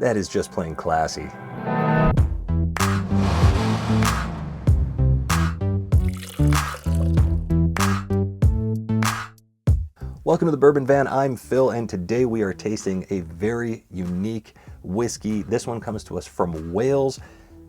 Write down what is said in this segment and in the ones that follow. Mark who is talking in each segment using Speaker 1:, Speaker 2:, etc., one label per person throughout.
Speaker 1: That is just plain classy. Welcome to the Bourbon Van. I'm Phil, and today we are tasting a very unique whiskey. This one comes to us from Wales.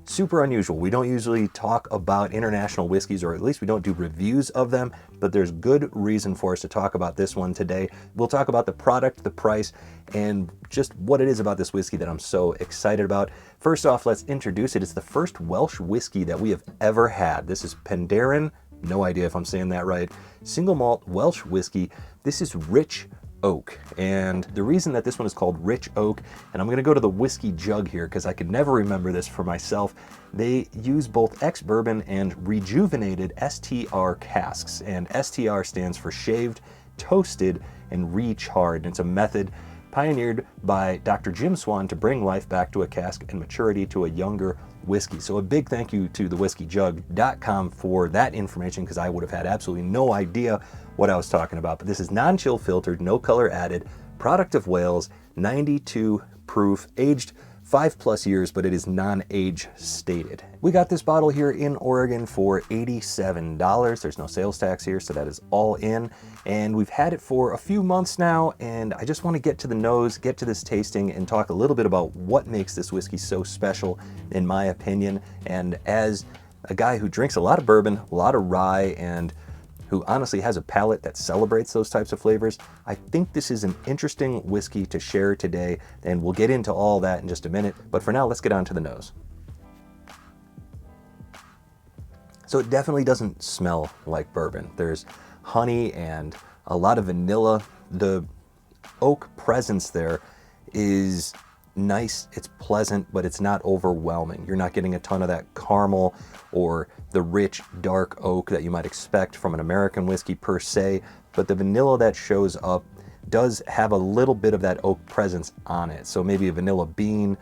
Speaker 1: Super unusual. We don't usually talk about international whiskeys, or at least we don't do reviews of them, but there's good reason for us to talk about this one today. We'll talk about the product, the price, and just what it is about this whiskey that I'm so excited about. First off, let's introduce it. It's the first Welsh whiskey that we have ever had. This is Penderyn. No idea if I'm saying that right. Single malt Welsh whiskey. This is Rich Oak, and the reason that this one is called Rich Oak, and I'm going to go to the whiskey jug here because I could never remember this for myself. They use both ex-bourbon and rejuvenated STR casks, and STR stands for shaved, toasted, and recharred. And it's a method pioneered by Dr. Jim Swan to bring life back to a cask and maturity to a younger whiskey. So a big thank you to thewhiskeyjug.com for that information, because I would have had absolutely no idea what I was talking about. But this is non-chill filtered, no color added, product of Wales, 92 proof, aged 5+ years, but it is non-age stated. We got this bottle here in Oregon for $87. There's no sales tax here, so that is all in. And we've had it for a few months now, and I just want to get to the nose, get to this tasting, and talk a little bit about what makes this whiskey so special, in my opinion. And as a guy who drinks a lot of bourbon, a lot of rye, and who honestly has a palate that celebrates those types of flavors, I think this is an interesting whiskey to share today, and we'll get into all that in just a minute. But for now, let's get on to the nose. So it definitely doesn't smell like bourbon. There's honey and a lot of vanilla. The oak presence there is nice, it's pleasant, but it's not overwhelming. You're not getting a ton of that caramel or the rich dark oak that you might expect from an American whiskey per se, but the vanilla that shows up does have a little bit of that oak presence on it. So maybe a vanilla bean,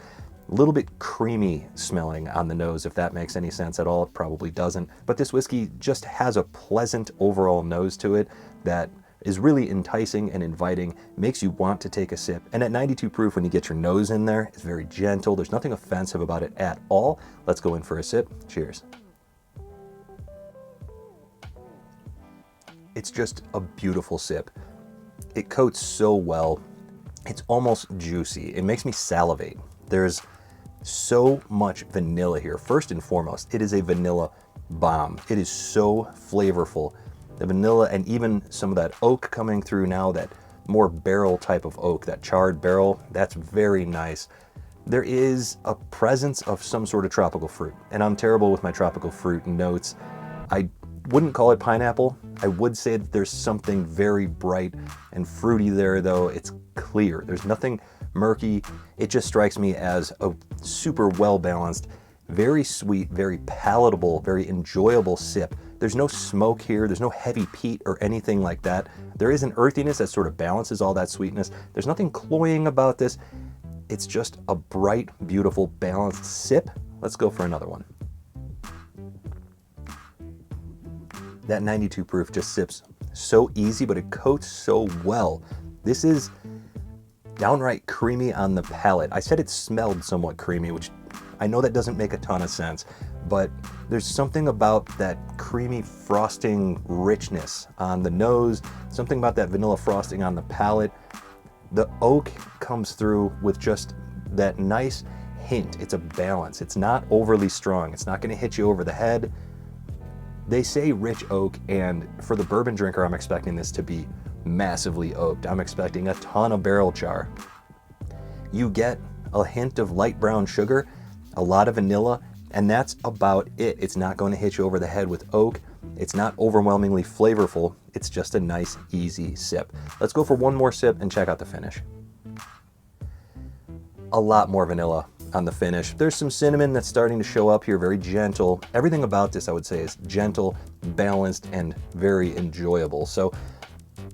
Speaker 1: a little bit creamy smelling on the nose, if that makes any sense at all. It probably doesn't, but this whiskey just has a pleasant overall nose to it that is really enticing and inviting, makes you want to take a sip. And at 92 proof, when you get your nose in there, it's very gentle. There's nothing offensive about it at all. Let's go in for a sip. Cheers. It's just a beautiful sip. It coats so well. It's almost juicy. It makes me salivate. There's so much vanilla here. First and foremost, it is a vanilla bomb. It is so flavorful. The vanilla and even some of that oak coming through now, that more barrel type of oak, that charred barrel, that's very nice. There is a presence of some sort of tropical fruit, and I'm terrible with my tropical fruit notes. I wouldn't call it pineapple. I would say that there's something very bright and fruity there, though. It's clear. There's nothing murky. It just strikes me as a super well-balanced, very sweet, very palatable, very enjoyable sip. There's no smoke here. There's no heavy peat or anything like that. There is an earthiness that sort of balances all that sweetness. There's nothing cloying about this. It's just a bright, beautiful, balanced sip. Let's go for another one. That 92 proof just sips so easy, but it coats so well. This is downright creamy on the palate. I said it smelled somewhat creamy, which I know that doesn't make a ton of sense, but there's something about that creamy frosting richness on the nose, something about that vanilla frosting on the palate. The oak comes through with just that nice hint. It's a balance. It's not overly strong. It's not going to hit you over the head. They say rich oak, and for the bourbon drinker, I'm expecting this to be massively oaked. I'm expecting a ton of barrel char. You get a hint of light brown sugar, a lot of vanilla, and that's about it. It's not going to hit you over the head with oak. It's not overwhelmingly flavorful. It's just a nice, easy sip. Let's go for one more sip and check out the finish. A lot more vanilla on the finish. There's some cinnamon that's starting to show up here, very gentle. Everything about this, I would say, is gentle, balanced, and very enjoyable. So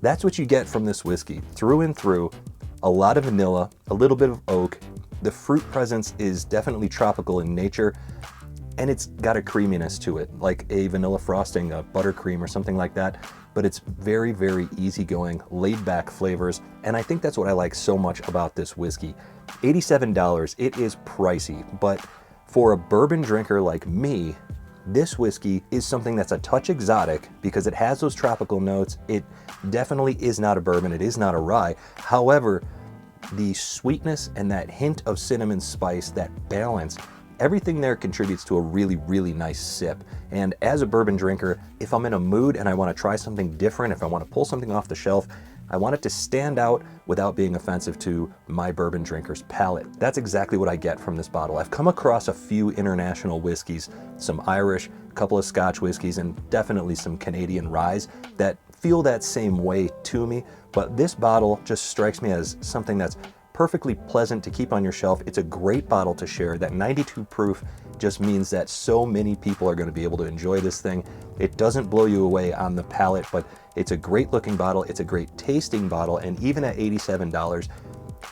Speaker 1: that's what you get from this whiskey. Through and through, a lot of vanilla, a little bit of oak. The fruit presence is definitely tropical in nature, and it's got a creaminess to it, like a vanilla frosting, a buttercream or something like that. But it's very, very easygoing, laid back flavors. And I think that's what I like so much about this whiskey. $87, it is pricey, but for a bourbon drinker like me, this whiskey is something that's a touch exotic because it has those tropical notes. It definitely is not a bourbon, it is not a rye. However, the sweetness and that hint of cinnamon spice, that balance, everything there contributes to a really, really nice sip. And as a bourbon drinker, if I'm in a mood and I want to try something different, if I want to pull something off the shelf, I want it to stand out without being offensive to my bourbon drinker's palate. That's exactly what I get from this bottle. I've come across a few international whiskeys, some Irish, a couple of Scotch whiskeys, and definitely some Canadian ryes that feel that same way to me, but this bottle just strikes me as something that's perfectly pleasant to keep on your shelf. It's a great bottle to share. That 92 proof just means that so many people are going to be able to enjoy this thing. It doesn't blow you away on the palate, but it's a great looking bottle. It's a great tasting bottle. And even at $87,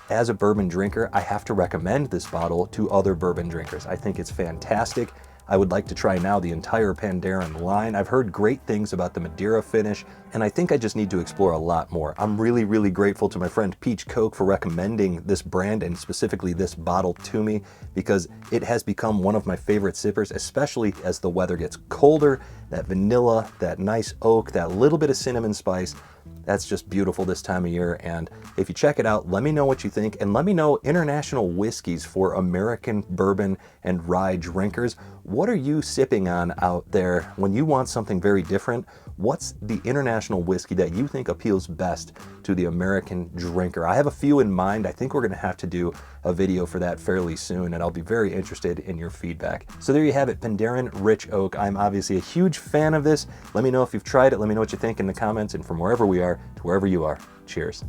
Speaker 1: as a bourbon drinker, I have to recommend this bottle to other bourbon drinkers. I think it's fantastic. I would like to try now the entire Penderyn line. I've heard great things about the Madeira finish, and I think I just need to explore a lot more. I'm really, really grateful to my friend Peach Coke for recommending this brand and specifically this bottle to me, because it has become one of my favorite sippers, especially as the weather gets colder. That vanilla, that nice oak, that little bit of cinnamon spice, that's just beautiful this time of year. And if you check it out, let me know what you think, and let me know international whiskeys for American bourbon and rye drinkers. What are you sipping on out there when you want something very different? What's the international whiskey that you think appeals best to the American drinker? I have a few in mind. I think we're going to have to do a video for that fairly soon, and I'll be very interested in your feedback. So there you have it, Penderyn Rich Oak. I'm obviously a huge fan of this. Let me know if you've tried it. Let me know what you think in the comments, and from wherever we are to wherever you are, cheers.